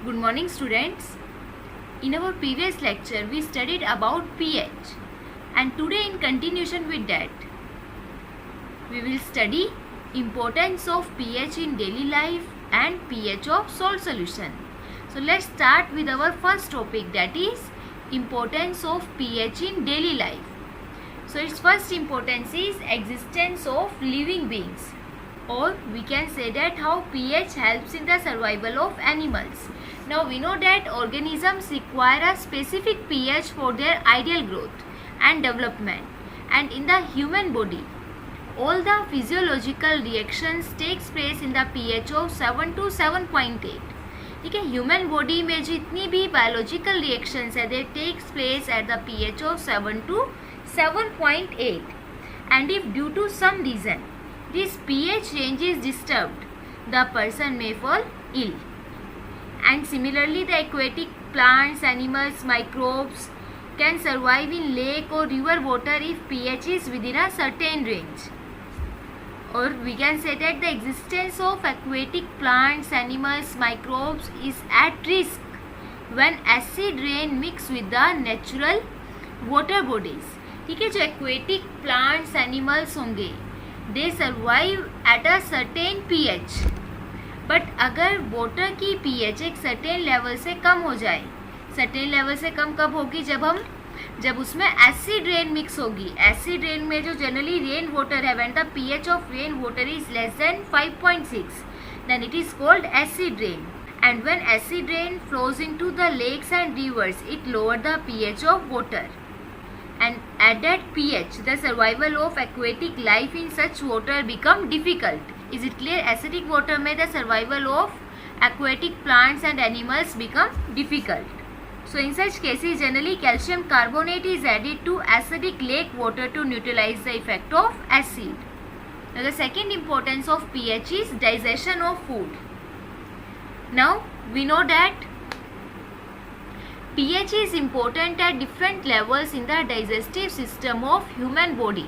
Good morning, students. In our previous lecture we studied about pH, and today in continuation with that we will study importance of pH in daily life and pH of salt solution. So let's start with our first topic, that is importance of pH in daily life. So its first importance is existence of living beings, or we can say that how pH helps in the survival of animals. Now we know that organisms require a specific pH for their ideal growth and development, and in the human body all the physiological reactions takes place in the pH of 7 to 7.8. ठीक है, human body में जितनी भी biological reactions है they takes place at the pH of 7 to 7.8, and if due to some reason this pH range is disturbed, the person may fall ill. And similarly, the aquatic plants, animals, microbes can survive in lake or river water if pH is within a certain range. Or we can say that the existence of aquatic plants, animals, microbes is at risk when acid rain mix with the natural water bodies. ठीक है, जो aquatic plants, animals होंगे they survive at a certain pH. But अगर water की pH एक certain level से कम हो जाए, सर्टेन लेवल से कम कब होगी, जब उसमें एसिड रेन मिक्स होगी. एसिड रेन में जो जनरली रेन वाटर है, when the pH of rain water is less than 5.6, then it is called acid rain. And when acid rain flows into the lakes and rivers, it lower the pH of water, and at that pH the survival of aquatic life in such water become difficult. Is it clear? Acidic water में the survival of aquatic plants and animals become difficult. So in such cases generally calcium carbonate is added to acidic lake water to neutralize the effect of acid. Now the second importance of pH is digestion of food. Now we know that pH is important at different levels in the digestive system of human body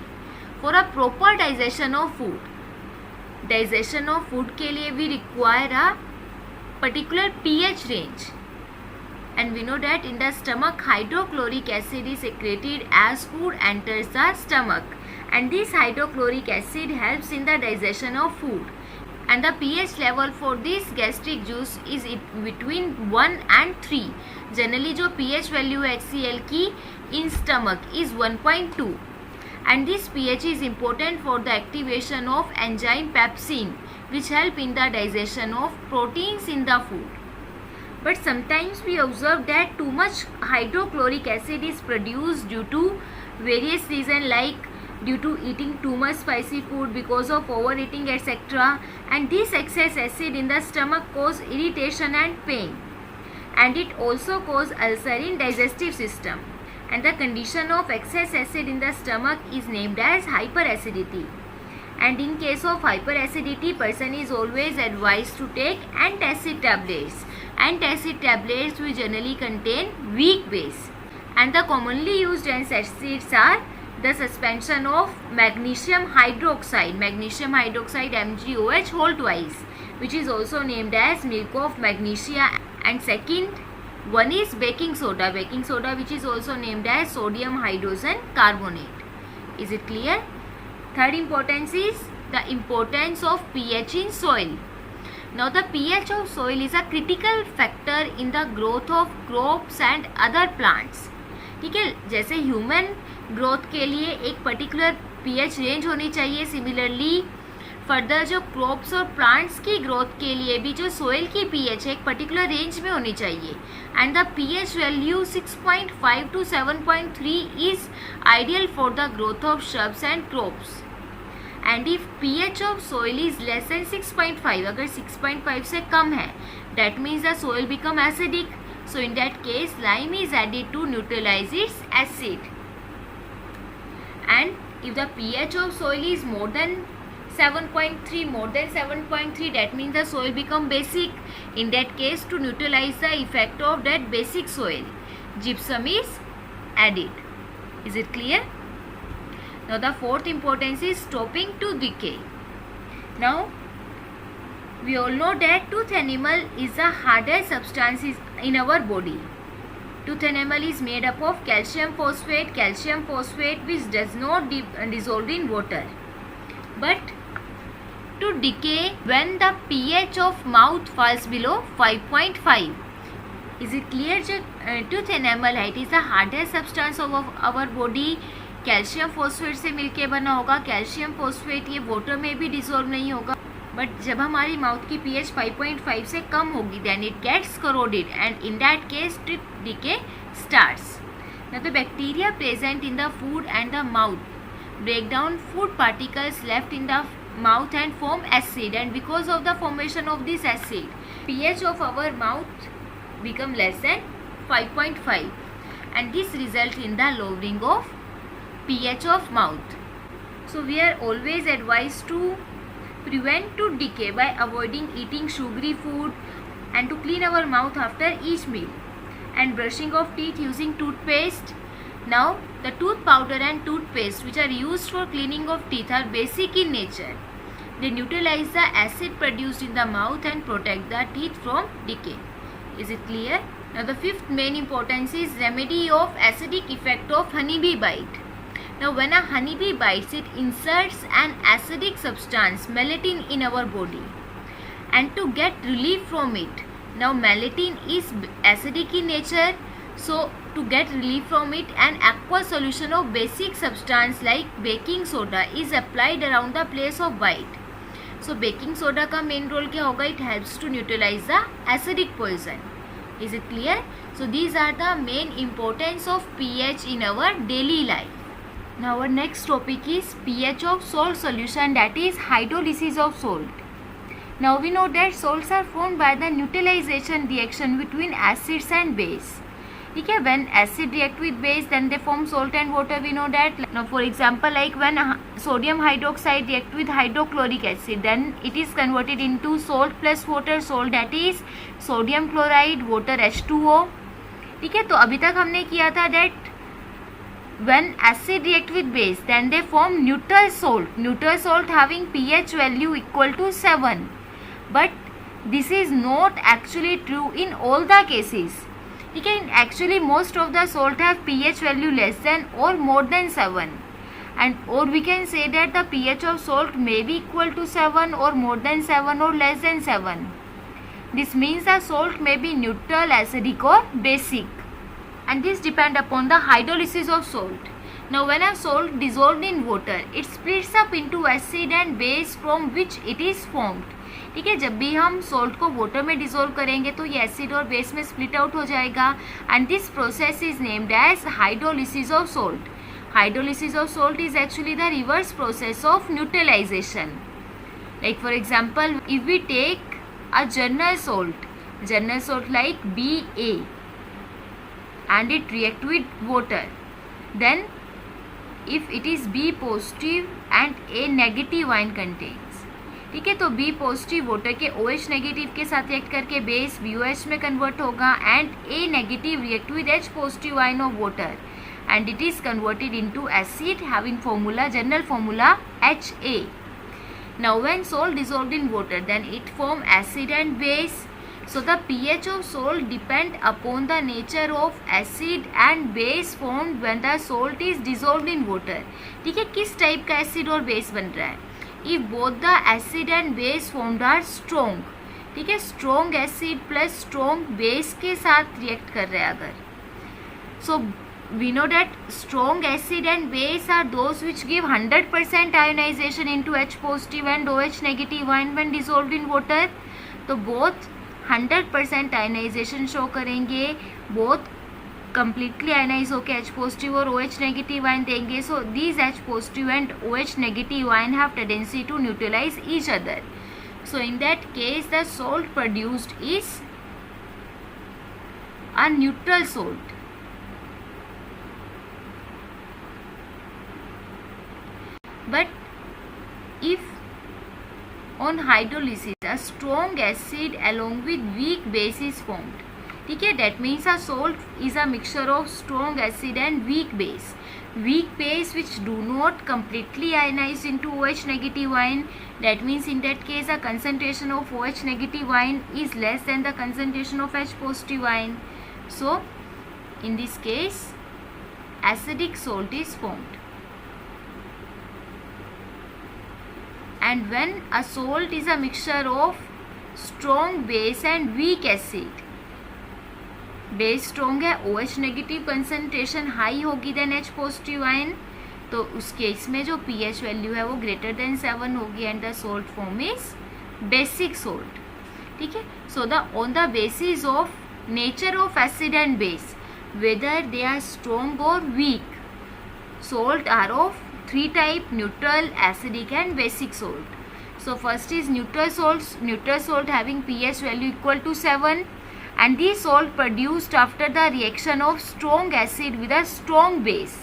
for a proper digestion of food. Digestion of food के लिए we require a particular pH range, and we know that in the stomach hydrochloric acid is secreted as food enters the stomach, and this hydrochloric acid helps in the digestion of food, and the pH level for this gastric juice is between 1 and 3. Generally जो pH value है HCl की in stomach is 1.2, and this pH is important for the activation of enzyme pepsin which help in the digestion of proteins in the food. But sometimes we observe that too much hydrochloric acid is produced due to various reasons, like due to eating too much spicy food, because of overeating, etc. And this excess acid in the stomach cause irritation and pain, and it also cause ulcer in digestive system, and the condition of excess acid in the stomach is named as hyperacidity. And in case of hyperacidity, person is always advised to take antacid tablets. Antacid tablets will generally contain weak base, and the commonly used antacids are the suspension of magnesium hydroxide MgOH whole twice, which is also named as milk of magnesia. And second one is baking soda which is also named as sodium hydrogen carbonate. Is it clear? Third importance is the importance of pH in soil. Now the pH of soil is a critical factor in the growth of crops and other plants. ठीक है, जैसे human growth के लिए एक particular pH range होनी चाहिए, similarly further जो crops और प्लांट्स की ग्रोथ के लिए भी जो सोइल की pH है एक पर्टिकुलर रेंज में होनी चाहिए. And the pH value 6.5 to 7.3 is ideal for the growth of shrubs and crops. And if pH of soil is less then 6.5, अगर 6.5 से कम है, that means the soil become acidic. So in that case lime is added to neutralize its acid. And if the pH of soil is more than 7.3, that means the soil become basic. In that case, to neutralize the effect of that basic soil, gypsum is added. Is it clear? Now the fourth importance is stopping to decay. Now We all know that tooth enamel is the hardest substance in our body. Tooth enamel is made up of calcium phosphate which does not dissolve in water, but to decay when the pH of mouth falls below 5.5. Is it clear? Tooth enamel है, it is the hardest substance of our body. Calcium phosphate से मिलके बना होगा. Calcium phosphate ये water में भी dissolve नहीं होगा, बट जब हमारी माउथ की pH 5.5 से कम होगी then it gets corroded and in that case tooth decay starts. Now the bacteria present in the food and the mouth break down food particles left in the mouth and form acid, and because of the formation of this acid pH of our mouth become less than 5.5, and this results in the lowering of pH of mouth. So we are always advised to prevent tooth decay by avoiding eating sugary food and to clean our mouth after each meal and brushing of teeth using toothpaste. Now the tooth powder and toothpaste which are used for cleaning of teeth are basic in nature. They neutralize the acid produced in the mouth and protect the teeth from decay. Is it clear? Now the fifth main importance is remedy of acidic effect of honeybee bite. Now when a honeybee bites, it inserts an acidic substance melatonin in our body, and to get relief from it, now melatonin is acidic in nature, so to get relief from it an aqueous solution of basic substance like baking soda is applied around the place of bite. So baking soda का main role क्या होगा? It helps to neutralize the acidic poison. Is it clear? So these are the main importance of pH in our daily life. Now our next topic is pH of salt solution, that is hydrolysis of salt. Now we know that salts are formed by the neutralization reaction between acids and base. Okay, when acid react with base then they form salt and water, we know that. Now for example, like when sodium hydroxide react with hydrochloric acid then it is converted into salt plus water salt, that is sodium chloride water H2O. ठीक है, तो अभी तक हमने किया था that when acid react with base then they form neutral salt having pH value equal to 7, but this is not actually true in all the cases. Okay, actually most of the salt have pH value less than or more than 7, and or we can say that the pH of salt may be equal to 7 or more than 7 or less than 7. This means the salt may be neutral, acidic or basic, and this depend upon the hydrolysis of salt. Now when a salt dissolved in water, it splits up into acid and base from which it is formed. ठीक है, जब भी हम salt को water में dissolve करेंगे तो ये एसिड और बेस में स्प्लिट आउट हो जाएगा, and this process is named as hydrolysis of salt. Hydrolysis of salt is actually the reverse process of neutralisation. Like for example, if we take a general salt like BA and it react with water, then if it is B positive and A negative ion contains. ठीक है, तो B positive water के OH negative के साथ react करके base BOH में convert होगा, and A negative react with H positive ion of water and it is converted into acid having general formula HA. Now when salt dissolved in water then it form acid and base. So the pH of salt depend upon the nature of acid and base formed when the salt is dissolved in water. ठीक है, किस type का acid और base बन रहा है? If both the acid and base formed are strong, ठीक है, strong acid plus strong base के साथ react कर रहे हैं अगर, so we know that strong acid and base are those which give 100% ionization into H positive and OH negative ion when dissolved in water. तो both 100% ionization show करेंगे, both completely ionized होकर H positive और OH negative ion देंगे. So these H positive and OH negative ion have tendency to neutralize each other. So in that case the salt produced is a neutral salt. But if on hydrolysis a strong acid along with weak base is formed, ठीक है. That means a salt is a mixture of strong acid and weak base. Weak base which do not completely ionize into OH negative ion. That means in that case a concentration of OH negative ion is less than the concentration of H positive ion. So in this case acidic salt is formed. And when a salt is a mixture of strong base and weak acid, base strong है, OH negative concentration high होगी then H positive ion, तो उस case में जो pH value है वो greater than 7 होगी and the salt form is basic salt. ठीक है. So the on the basis of nature of acid and base whether they are strong और weak, salt are of three type: neutral, acidic and basic salt. So first is neutral salts. Neutral salt having pH value equal to 7 and the salt produced after the reaction of strong acid with a strong base.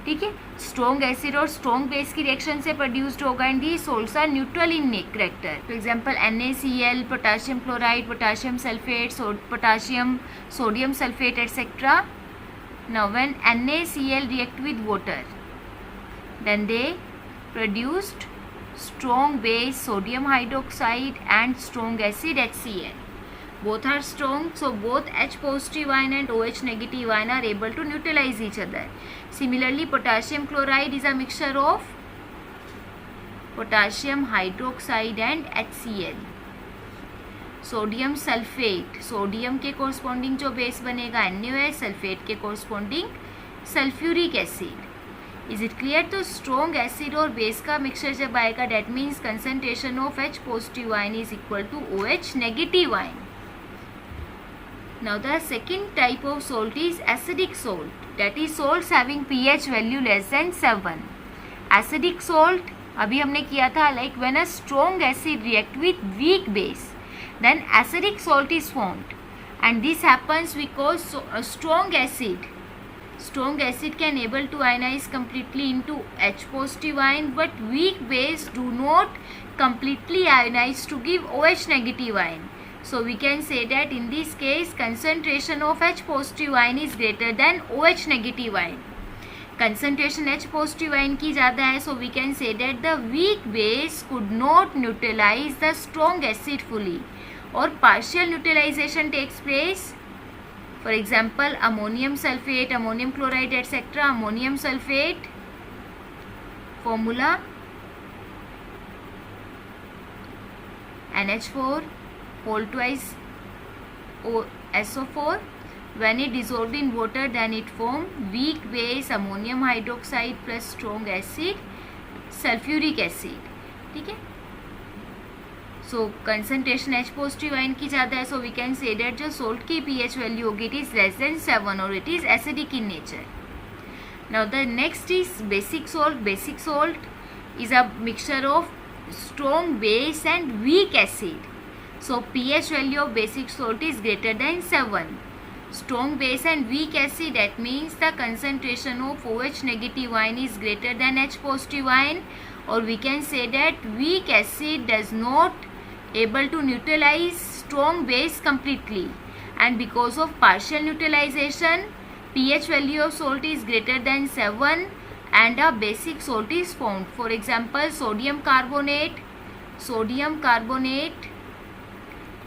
ठीक है. Strong acid और strong base की reaction से produced होगा and the salts are neutral in character. For example NaCl, potassium chloride, potassium sulphate, potassium sodium sulphate etcetera. Now when NaCl react with water, then they produced strong base sodium hydroxide and strong acid HCl. Both are strong, so both H positive ion and OH negative ion are able to neutralize each other. Similarly, potassium chloride is a mixture of potassium hydroxide and HCl. Sodium sulphate, sodium के corresponding जो base बनेगा NaOH, sulphate के corresponding sulphuric acid. Is it clear? तो strong acid और base का mixture जब आएगा that means concentration of H positive ion is equal to OH negative ion. Now the second type of salt is acidic salt, that is salts having pH value less than 7. Acidic salt अभी हमने किया था like when a strong acid react with weak base, then acidic salt is formed, and this happens because a strong acid can able to ionize completely into H positive ion, but weak base do not completely ionize to give OH negative ion. So we can say that in this case concentration of H positive ion is greater than OH negative ion. Concentration H positive ion की ज़्यादा है, so we can say that the weak base could not neutralize the strong acid fully, or partial neutralization takes place. For example, ammonium sulfate, ammonium chloride etc. Ammonium sulfate formula NH4 whole twice SO4. When it dissolved in water, then it formed weak base ammonium hydroxide plus strong acid sulfuric acid. ठीक है. So concentration H positive ion की ज़्यादा है, so we can say that जो salt की pH value होगी it is less than 7 or it is acidic in nature. Now the next is basic salt. Basic salt is a mixture of strong base and weak acid. So pH value of basic salt is greater than 7. Strong base and weak acid, that means the concentration of OH negative ion is greater than H positive ion, or we can say that weak acid does not able to neutralize strong base completely, and because of partial neutralization pH value of salt is greater than 7 and a basic salt is formed. For example, sodium carbonate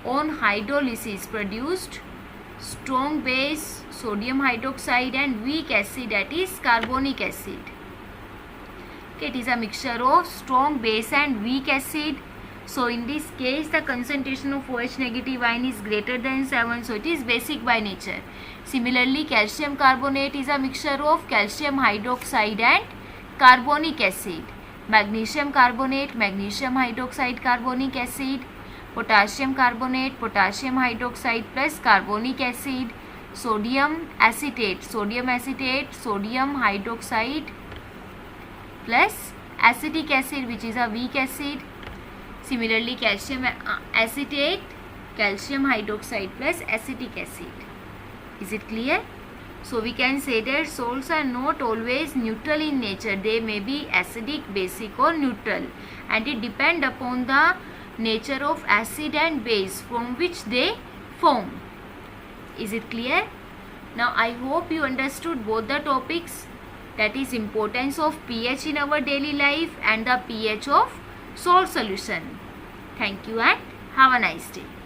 on hydrolysis produced strong base sodium hydroxide and weak acid, that is carbonic acid. Okay, it is a mixture of strong base and weak acid. So in this case the concentration of OH negative ion is greater than 7, so it is basic by nature. Similarly, calcium carbonate is a mixture of calcium hydroxide and carbonic acid. Magnesium carbonate, magnesium hydroxide carbonic acid. Potassium carbonate, potassium hydroxide plus carbonic acid. Sodium acetate, sodium hydroxide plus acetic acid, which is a weak acid. Similarly, calcium acetate, calcium hydroxide plus acetic acid. Is it clear? So we can say that salts are not always neutral in nature. They may be acidic, basic or neutral, and it depends upon the nature of acid and base from which they form. Is it clear? Now I hope you understood both the topics, that is importance of pH in our daily life and the pH of salt solution. Thank you and have a nice day.